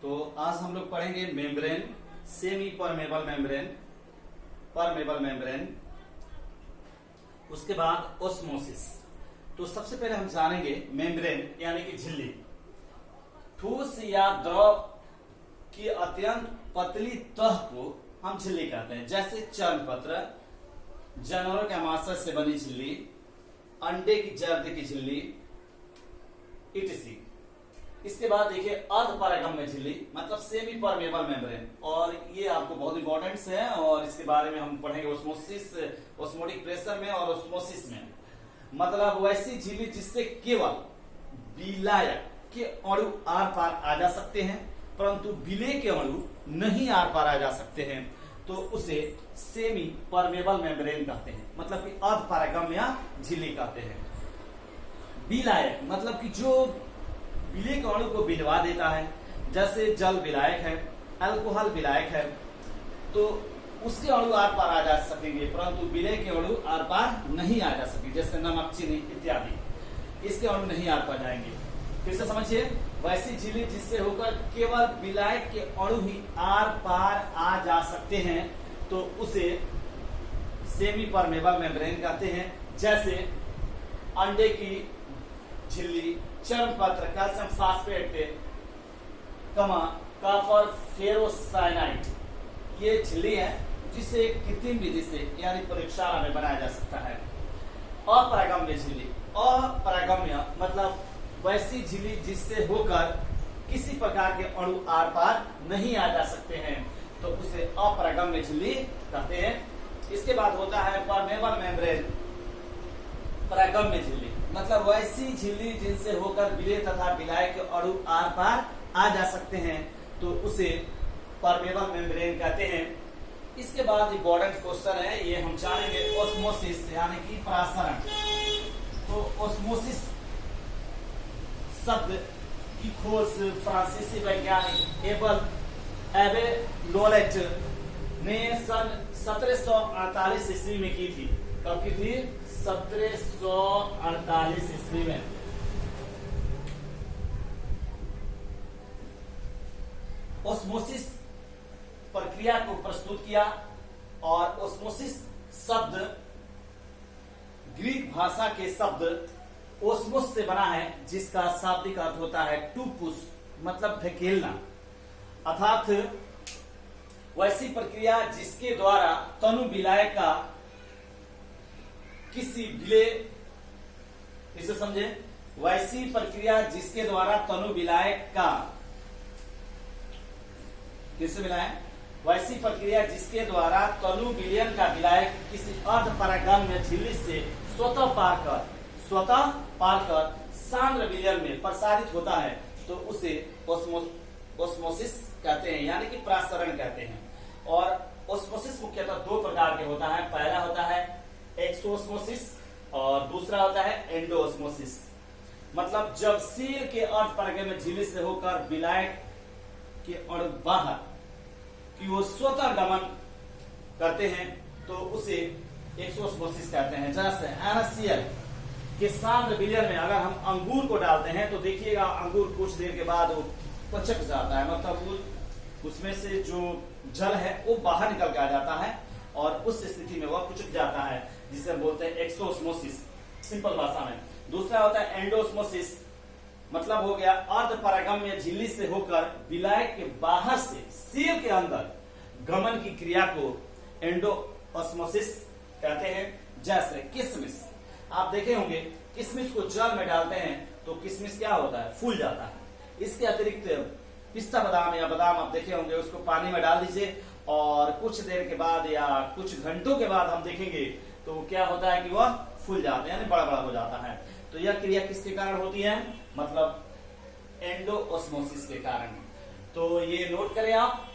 तो आज हम लोग पढ़ेंगे membrane, semi permeable membrane, permeable membrane, उसके बाद ओस्मोसिस। तो सबसे पहले हम जानेंगे मेम्ब्रेन यानी कि झिल्ली। ठोस या द्रव की अत्यंत पतली तह को हम झिल्ली कहते हैं, जैसे चर्मपत्र, जानवरों के आमाशय से बनी झिल्ली, अंडे की जर्द की झिल्ली, इटिसी। इसके बाद देखिए अर्धपरागम्य झिल्ली मतलब सेमी परमेबल मेम्ब्रेन, और ये आपको बहुत इंपॉर्टेंट है और इसके बारे में हम पढ़ेंगे ओस्मोसिस, ओस्मोटिक प्रेशर में और ओस्मोसिस में। मतलब वैसी झिल्ली जिससे केवल विलायक के अणु आर पार आ जा सकते हैं, परंतु विलेय के अणु नहीं आर पार आ जा सकते हैं, तो उसे सेमी परमेबल मेम्ब्रेन कहते हैं, मतलब कि अर्धपरागम्य झिल्ली कहते हैं। विलायक मतलब कि जो विलेय के अणु को विलवा देता है, जैसे जल विलायक है, अल्कोहल विलायक है, तो उसके अणु आर पार आ जा सकेंगे, परंतु विलेय के अणु आर पार नहीं आ जा सकेंगे, जैसे नमक, चीनी इत्यादि। इसके अणु नहीं आर पार जाएंगे। फिर से समझिए, वैसी झिल्ली जिससे होकर केवल विलायक के अणु ही आर पार आ जा सकते हैं, तो उसे सेमी परमेबल मेम्ब्रेन कहते हैं। जैसे अंडे की झिल्ली, चर्मपत्र, कैल्शियम फास्फेट, कॉपर फेरोसाइनाइड, ये झिल्ली है जिसे कृत्रिम विधि से यानी प्रयोगशाला में बनाया जा सकता है। अपरागम्य झिल्ली, अपरागम्य मतलब वैसी झिल्ली जिससे होकर किसी प्रकार के अणु आर पार नहीं आ जा सकते हैं, तो उसे अपरागम्य झिल्ली कहते हैं। इसके बाद होता है परमेबल मेम्ब्रेन, परागम्य झिल्ली मतलब वैसी झिल्ली जिनसे होकर विलेय तथा विलायक के अणु आर पार आ जा सकते हैं, तो उसे परमेबल मेम्ब्रेन कहते हैं। इसके बाद इंपॉर्टेंट क्वेश्चन है, ये हम जानेंगे ओस्मोसिस यानी कि परासरण। तो ओस्मोसिस शब्द की खोज फ्रांसीसी वैज्ञानिक एबे लोलेट ने सन 1748 ईस्वी में की थी। कब की थी? 1748 ईस्वी में। ओस्मोसिस प्रक्रिया को प्रस्तुत किया, और ओस्मोसिस शब्द ग्रीक भाषा के शब्द ओस्मोस से बना है, जिसका शाब्दिक अर्थ होता है टू पुश मतलब धकेलना, अर्थात वैसी प्रक्रिया जिसके द्वारा तनु विलायक का किसी विलेय, इसे समझे, वैसी प्रक्रिया जिसके द्वारा तनु विलायक का, किससे मिलाएं? वैसी प्रक्रिया जिसके द्वारा तनु विलयन का विलायक किसी अर्धपरागम्य झिल्ली से स्वतः पार कर सांद्र विलयन में प्रसारित होता है, तो उसे ओस्मोसिस कहते हैं यानी कि परासरण कहते हैं। और ओस्मोसिस मुख्यतः दो प्रकार के होता है। पहला होता है एक्सोस्मोसिस और दूसरा होता है एंडोस्मोसिस। मतलब जब सील के अर्धपरागम्य झिल्ली से होकर विलायक के अणु बाहर कि वो स्वतः गमन करते हैं, तो उसे एक्सोस्मोसिस कहते हैं। जैसे एनएससीएल के सांद्र विलयन में अगर हम अंगूर को डालते हैं, तो देखिएगा अंगूर कुछ देर के बाद वो पचक जाता है, मतलब उसमें से जो जल है वो बाहर निकल के आ जाता है, और उस स्थिति में वह कुचक जाता है, जिसे हम बोलते हैं एक्सोस्मोसिस सिंपल भाषा में। दूसरा होता है एंडोस्मोसिस, मतलब हो गया अर्धपरागम्य झिल्ली से होकर विलायक के बाहर से सील के अंदर गमन की क्रिया को एंडोस्मोसिस कहते हैं। जैसे किशमिश, आप देखे होंगे किशमिश को जल में डालते हैं तो किशमिश क्या होता है? फूल जाता है। इसके अतिरिक्त पिस्ता बादाम या बादाम आप देखे होंगे, उसको पानी में डाल दीजिए और कुछ देर के बाद या कुछ घंटों के बाद हम देखेंगे तो क्या होता है कि वह फूल जाता है यानी बड़ा बड़ा हो जाता है। तो यह क्रिया किसके कारण होती है? मतलब एंडोस्मोसिस के कारण। तो ये नोट करें आप।